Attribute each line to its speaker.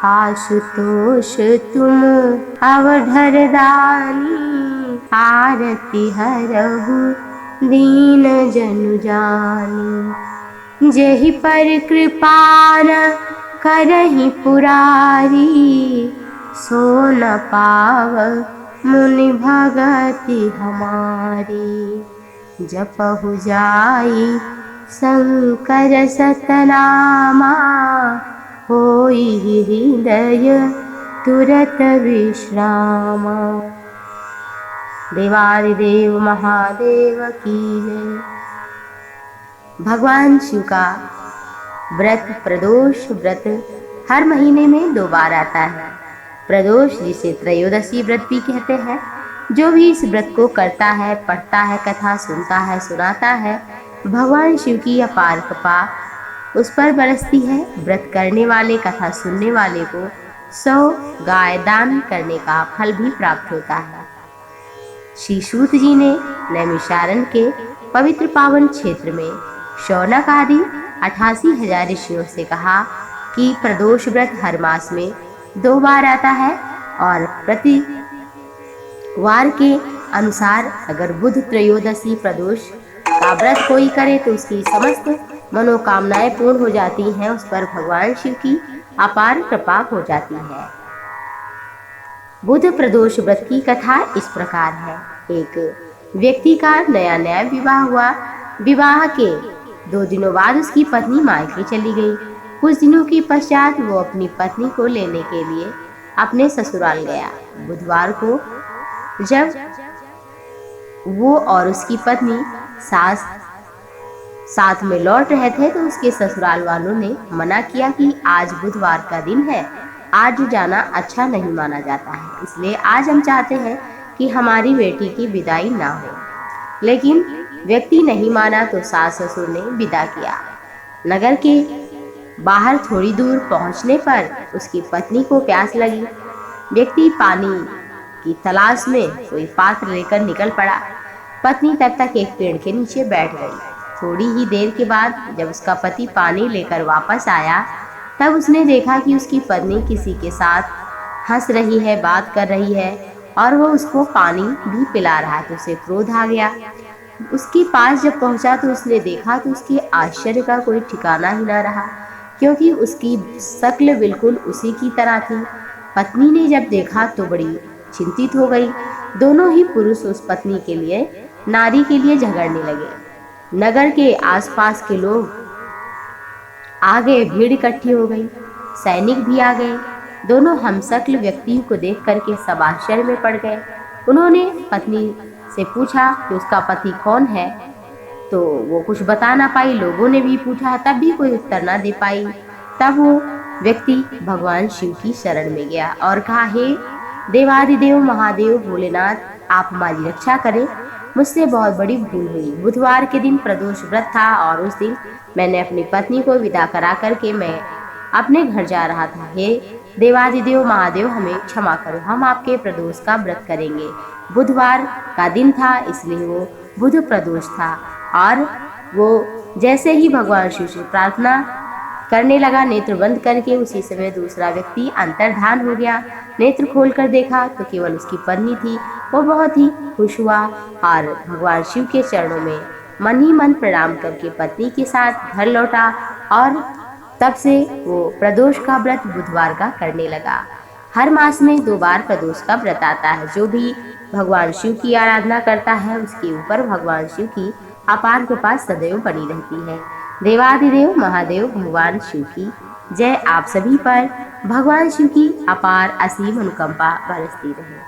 Speaker 1: आशुतोष तुम अवधर दानी, आरती हरहु दीन जनु जानी। जेहि पर कृपा न करहि पुरारी, सो न पाव मुनि भगति हमारी। जपहु जाई शंकर सतनामा, होई हृदय तुरत विश्रामा। देवादिदेव महादेव की जय। भगवान शिव का व्रत प्रदोष व्रत हर महीने में 2 बार आता है। प्रदोष जिसे त्रयोदशी व्रत भी कहते हैं। जो भी इस व्रत को करता है, पढ़ता है, कथा सुनता है, सुनाता है, भगवान शिव की अपार कृपा उस पर बरसती है। व्रत करने वाले, कथा सुनने वाले को 100 गाय दान करने का फल भी प्राप्त होता है। श्री सूत जी ने नैमिषारण्य के पवित्र पावन क्षेत्र में शौनक आदि 88,000 ऋषियों से कहा कि प्रदोष व्रत हर मास में 2 बार आता है और प्रति वार के अनुसार अगर बुध त्रयोदशी प्रदोष का व्रत कोई करे तो उसकी समस्त मनोकामनाएं पूर्ण हो जाती हैं। उस पर भगवान शिव की अपार कृपा हो जाती है। बुध प्रदोष व्रत की कथा इस प्रकार है। एक व्यक्ति का नया नया विवाह हुआ। विवाह के 2 दिनों बाद उसकी पत्नी मायके चली गई। कुछ दिनों के पश्चात वो अपनी पत्नी को लेने के लिए अपने ससुराल गया। बुधवार को जब वो और उसकी पत्नी सास साथ में लौट रहे थे तो उसके ससुराल वालों ने मना किया कि आज बुधवार का दिन है, आज जाना अच्छा नहीं माना जाता है, इसलिए आज हम चाहते हैं कि हमारी बेटी की विदाई ना हो। लेकिन व्यक्ति नहीं माना तो सास ससुर ने विदा किया। नगर के बाहर थोड़ी दूर पहुंचने पर उसकी पत्नी को प्यास लगी। व्यक्ति पानी की तलाश में कोई पात्र लेकर निकल पड़ा। पत्नी तब तक एक पेड़ के नीचे बैठ गई। थोड़ी ही देर के बाद जब उसका पति पानी लेकर वापस आया तब उसने देखा कि उसकी पत्नी किसी के साथ हंस रही है, बात कर रही है और वो उसको पानी भी पिला रहा है। तो उसे क्रोध आ गया। उसके पास जब पहुंचा तो उसने देखा तो उसके आश्चर्य का कोई ठिकाना ही ना रहा, क्योंकि उसकी शक्ल बिल्कुल उसी की तरह थी। पत्नी ने जब देखा तो बड़ी चिंतित हो गई। दोनों ही पुरुष उस पत्नी के लिए, नारी के लिए झगड़ने लगे। नगर के आसपास के लोग आ गए, भीड़ इकट्ठी हो गई, सैनिक भी आ गए। दोनों हमशक्ल व्यक्तियों को देख करके सब आश्चर्य में पड़ गए। उन्होंने पत्नी से पूछा कि उसका पति कौन है, तो वो कुछ बता ना पाई। लोगों ने भी पूछा, तब भी कोई उत्तर ना दे पाई। तब वो व्यक्ति भगवान शिव की शरण में गया और कहा, हे देवादिदेव महादेव भोलेनाथ, आप हमारी रक्षा करें, मुझसे बहुत बड़ी भूल हुई। बुधवार के दिन प्रदोष व्रत था और उस दिन मैंने अपनी पत्नी को विदा करा करके मैं अपने घर जा रहा था। हे देवादिदेव महादेव, हमें क्षमा करो, हम आपके प्रदोष का व्रत करेंगे। बुधवार का दिन था इसलिए वो बुध प्रदोष था। और वो जैसे ही भगवान शिव से प्रार्थना करने लगा, नेत्र बंद करके, उसी समय दूसरा व्यक्ति अंतर्धान हो गया। नेत्र खोलकर देखा तो केवल उसकी पत्नी थी। वो बहुत ही खुश हुआ और भगवान शिव के चरणों में मन ही मन प्रणाम करके पत्नी के साथ घर लौटा और तब से वो प्रदोष का व्रत बुधवार का करने लगा। हर मास में 2 बार प्रदोष का व्रत आता है। जो भी भगवान शिव की आराधना करता है उसके ऊपर भगवान शिव की अपार कृपा सदैव बनी रहती है। देवादिदेव महादेव भगवान शिव की जय। आप सभी पर भगवान शिव की अपार असीम अनुकंपा बरसती रहे।